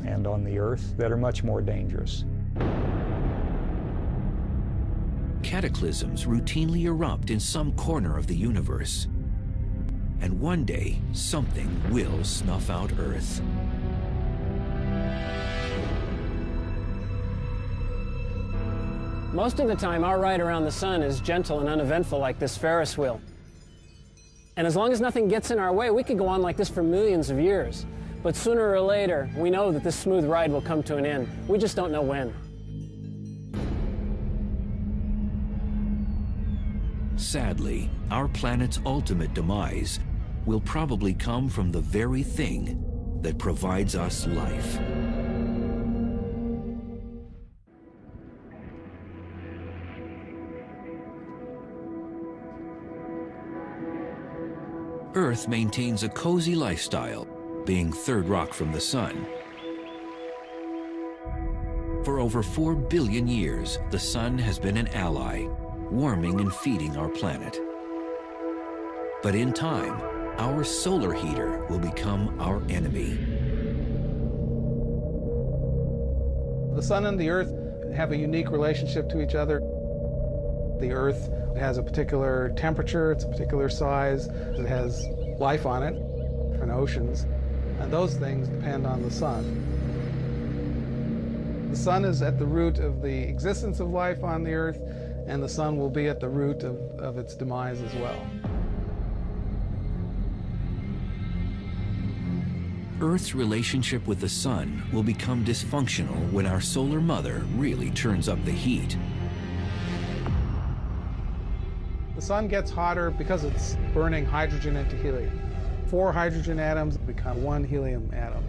and on the Earth that are much more dangerous. Cataclysms routinely erupt in some corner of the universe. And one day, something will snuff out Earth. Most of the time, our ride around the sun is gentle and uneventful like this Ferris wheel. And as long as nothing gets in our way, we could go on like this for millions of years. But sooner or later, we know that this smooth ride will come to an end. We just don't know when. Sadly, our planet's ultimate demise will probably come from the very thing that provides us life. Earth maintains a cozy lifestyle, being third rock from the sun. For over 4 billion years, the sun has been an ally, warming and feeding our planet. But in time, our solar heater will become our enemy. The sun and the Earth have a unique relationship to each other. The Earth has a particular temperature, it's a particular size, it has life on it, and oceans, and those things depend on the sun. The sun is at the root of the existence of life on the Earth, and the sun will be at the root of its demise as well. Earth's relationship with the sun will become dysfunctional when our solar mother really turns up the heat. The sun gets hotter because it's burning hydrogen into helium. 4 hydrogen atoms become 1 helium atom.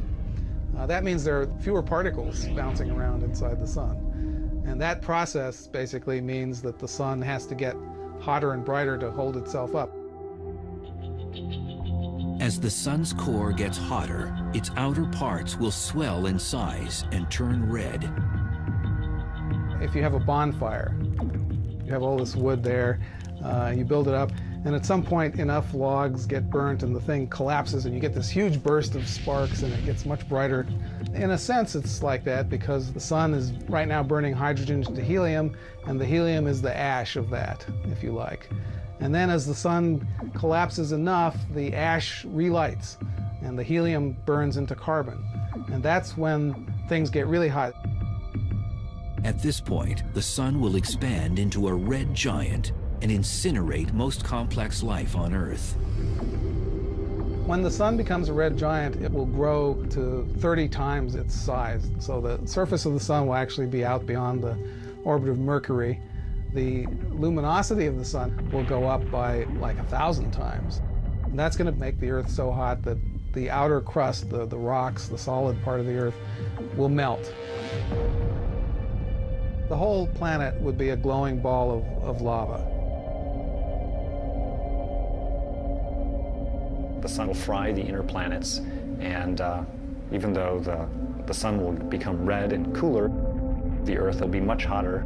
That means there are fewer particles bouncing around inside the sun. And that process basically means that the sun has to get hotter and brighter to hold itself up. As the sun's core gets hotter, its outer parts will swell in size and turn red. If you have a bonfire, you have all this wood there, you build it up, and at some point enough logs get burnt and the thing collapses and you get this huge burst of sparks and it gets much brighter. In a sense, it's like that because the sun is right now burning hydrogen into helium, and the helium is the ash of that, if you like. And then as the sun collapses enough, the ash relights and the helium burns into carbon. And that's when things get really hot. At this point, the sun will expand into a red giant and incinerate most complex life on Earth. When the sun becomes a red giant, it will grow to 30 times its size. So the surface of the sun will actually be out beyond the orbit of Mercury. The luminosity of the sun will go up by like 1,000 times. And that's going to make the Earth so hot that the outer crust, the rocks, the solid part of the Earth, will melt. The whole planet would be a glowing ball of lava. The sun will fry the inner planets, and even though the sun will become red and cooler, the Earth will be much hotter.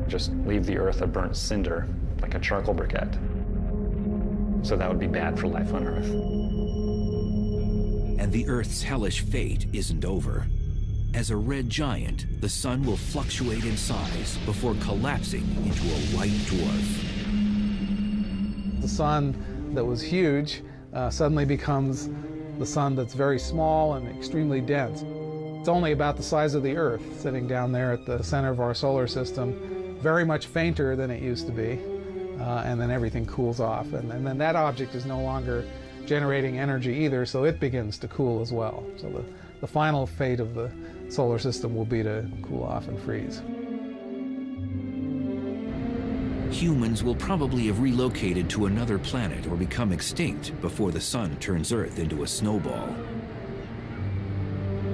Just leave the Earth a burnt cinder, like a charcoal briquette. So that would be bad for life on Earth. And the Earth's hellish fate isn't over. As a red giant, the sun will fluctuate in size before collapsing into a white dwarf. The sun that was huge suddenly becomes the sun that's very small and extremely dense. It's only about the size of the Earth, sitting down there at the center of our solar system, very much fainter than it used to be, and then everything cools off. And then that object is no longer generating energy either, so it begins to cool as well. So the final fate of the solar system will be to cool off and freeze. Humans will probably have relocated to another planet or become extinct before the sun turns Earth into a snowball.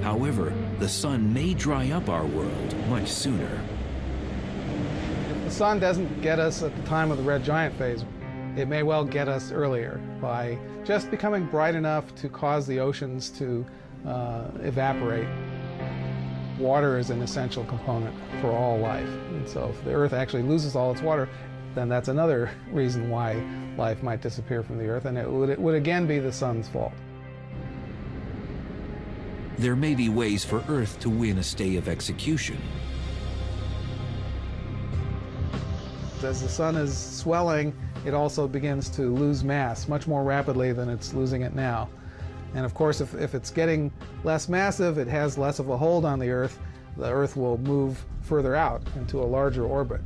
However, the sun may dry up our world much sooner. If the sun doesn't get us at the time of the red giant phase, it may well get us earlier by just becoming bright enough to cause the oceans to evaporate. Water is an essential component for all life. And so if the Earth actually loses all its water, then that's another reason why life might disappear from the Earth, and it would again be the sun's fault. there may be ways for Earth to win a stay of execution. As the sun is swelling, it also begins to lose mass much more rapidly than it's losing it now. And of course, if it's getting less massive, it has less of a hold on the Earth will move further out into a larger orbit.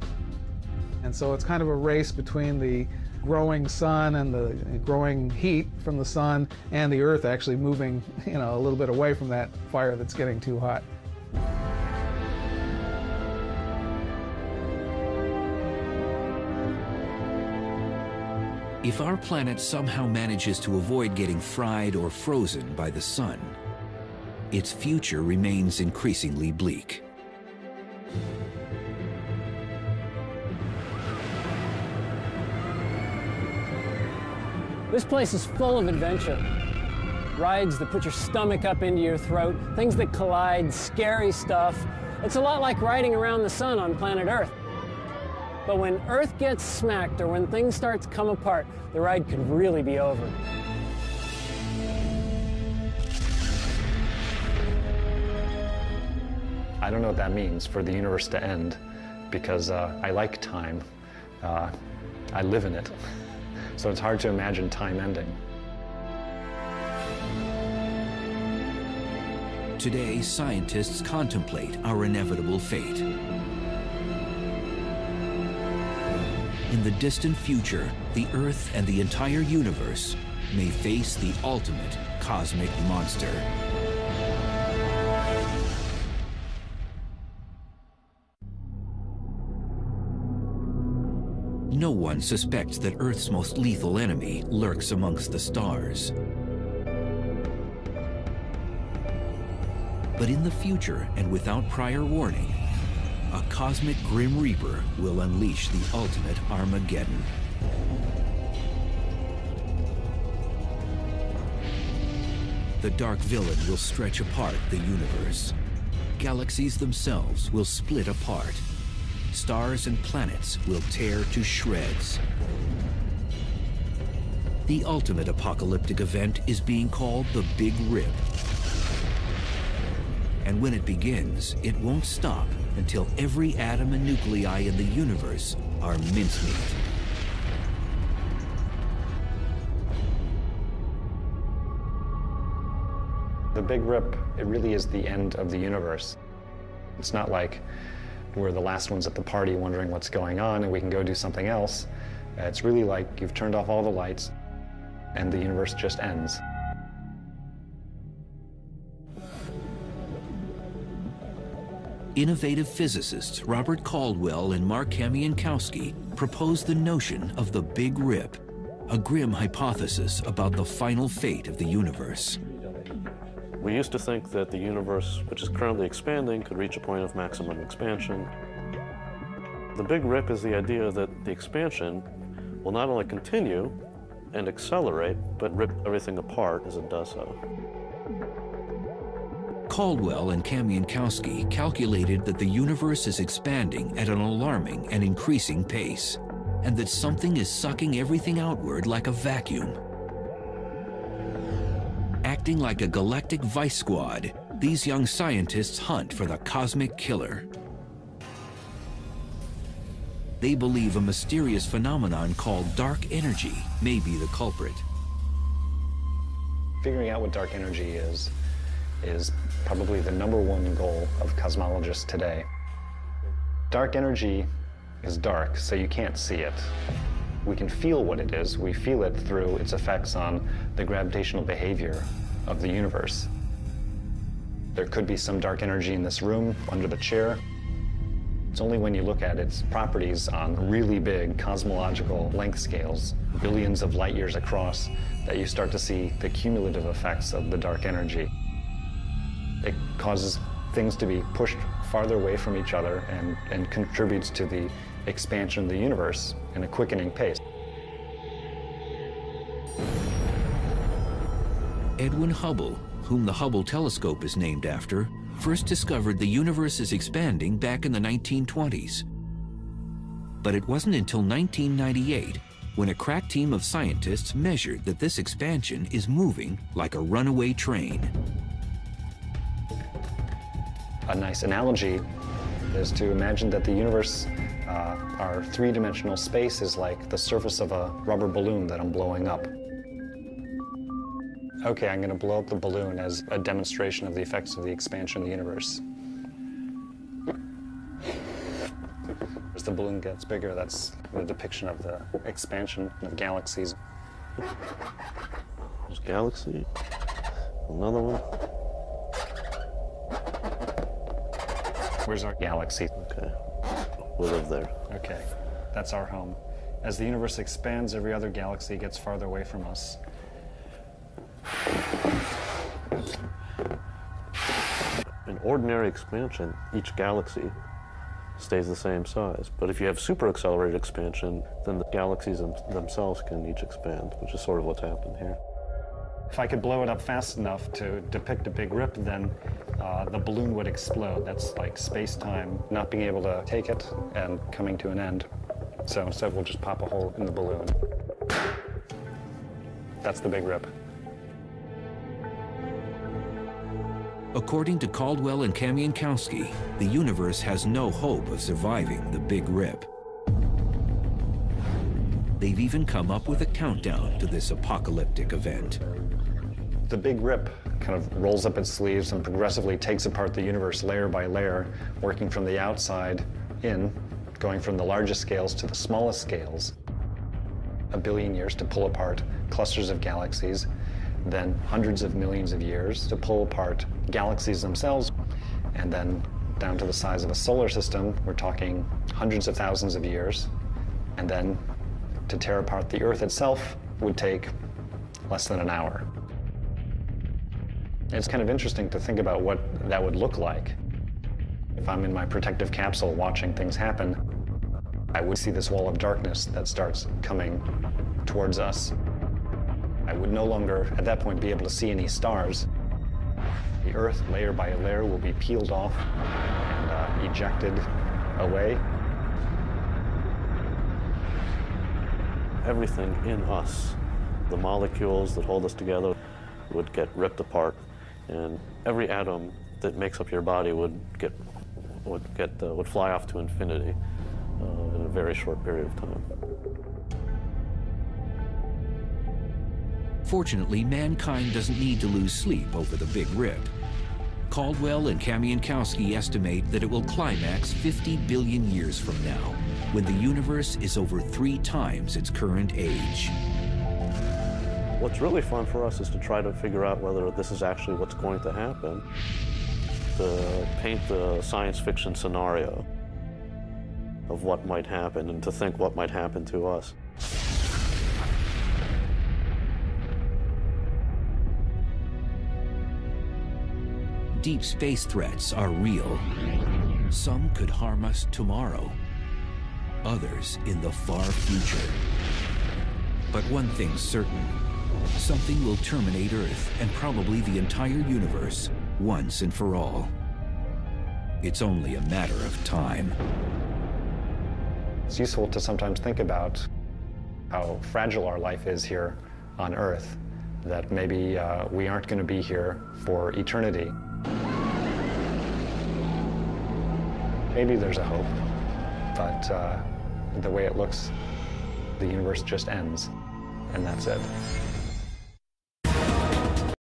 And so it's kind of a race between the growing sun and the growing heat from the sun and the Earth actually moving, a little bit away from that fire that's getting too hot. If our planet somehow manages to avoid getting fried or frozen by the sun, its future remains increasingly bleak. This place is full of adventure. Rides that put your stomach up into your throat, things that collide, scary stuff. It's a lot like riding around the sun on planet Earth. But when Earth gets smacked or when things start to come apart, the ride could really be over. I don't know what that means for the universe to end, because I like time. I live in it. So it's hard to imagine time ending. Today, scientists contemplate our inevitable fate. In the distant future, the Earth and the entire universe may face the ultimate cosmic monster. No one suspects that Earth's most lethal enemy lurks amongst the stars. But in the future, and without prior warning, a cosmic Grim Reaper will unleash the ultimate Armageddon. The dark villain will stretch apart the universe. Galaxies themselves will split apart. Stars and planets will tear to shreds. The ultimate apocalyptic event is being called the Big Rip. And when it begins, it won't stop until every atom and nuclei in the universe are mincemeat. The Big Rip, it really is the end of the universe. It's not like we're the last ones at the party wondering what's going on and we can go do something else. It's really like you've turned off all the lights and the universe just ends. Innovative physicists Robert Caldwell and Mark Kamienowski proposed the notion of the Big Rip, a grim hypothesis about the final fate of the universe. We used to think that the universe, which is currently expanding, could reach a point of maximum expansion. The Big Rip is the idea that the expansion will not only continue and accelerate, but rip everything apart as it does so. Caldwell and Kamienowski calculated that the universe is expanding at an alarming and increasing pace, and that something is sucking everything outward like a vacuum. Acting like a galactic vice squad, these young scientists hunt for the cosmic killer. They believe a mysterious phenomenon called dark energy may be the culprit. Figuring out what dark energy is probably the #1 goal of cosmologists today. Dark energy is dark, so you can't see it. We can feel what it is. We feel it through its effects on the gravitational behavior of the universe. There could be some dark energy in this room, under the chair. It's only when you look at its properties on really big cosmological length scales, billions of light years across, that you start to see the cumulative effects of the dark energy. It causes things to be pushed farther away from each other and contributes to the expansion of the universe in a quickening pace. Edwin Hubble, whom the Hubble telescope is named after, first discovered the universe is expanding back in the 1920s. But it wasn't until 1998 when a crack team of scientists measured that this expansion is moving like a runaway train. A nice analogy is to imagine that the universe, our three-dimensional space, is like the surface of a rubber balloon that I'm blowing up. Okay, I'm going to blow up the balloon as a demonstration of the effects of the expansion of the universe. As the balloon gets bigger, that's the depiction of the expansion of galaxies. There's galaxy. Another one. Where's our galaxy? Okay. We live there. Okay, that's our home. As the universe expands, every other galaxy gets farther away from us. In ordinary expansion, each galaxy stays the same size. But if you have super accelerated expansion, then the galaxies themselves can each expand, which is sort of what's happened here. If I could blow it up fast enough to depict a big rip, then the balloon would explode. That's like space-time not being able to take it and coming to an end. So instead, we'll just pop a hole in the balloon. That's the big rip. According to Caldwell and Kamienowski, the universe has no hope of surviving the Big Rip. They've even come up with a countdown to this apocalyptic event. The Big Rip kind of rolls up its sleeves and progressively takes apart the universe layer by layer, working from the outside in, going from the largest scales to the smallest scales. 1 billion years to pull apart clusters of galaxies, then hundreds of millions of years to pull apart galaxies themselves, and then down to the size of a solar system, we're talking hundreds of thousands of years, and then to tear apart the Earth itself would take less than an hour. It's kind of interesting to think about what that would look like. If I'm in my protective capsule watching things happen, I would see this wall of darkness that starts coming towards us. I would no longer, at that point, be able to see any stars. The Earth, layer by layer, will be peeled off and ejected away. Everything in us, the molecules that hold us together, would get ripped apart, and every atom that makes up your body would fly off to infinity in a very short period of time. Fortunately, mankind doesn't need to lose sleep over the Big Rip. Caldwell and Kamienowski estimate that it will climax 50 billion years from now, when the universe is over 3 times its current age. What's really fun for us is to try to figure out whether this is actually what's going to happen, to paint the science fiction scenario of what might happen and to think what might happen to us. Deep space threats are real. Some could harm us tomorrow, others in the far future. But one thing's certain, something will terminate Earth and probably the entire universe once and for all. It's only a matter of time. It's useful to sometimes think about how fragile our life is here on Earth, that maybe we aren't going to be here for eternity. Maybe there's a hope, but the way it looks, the universe just ends, and that's it.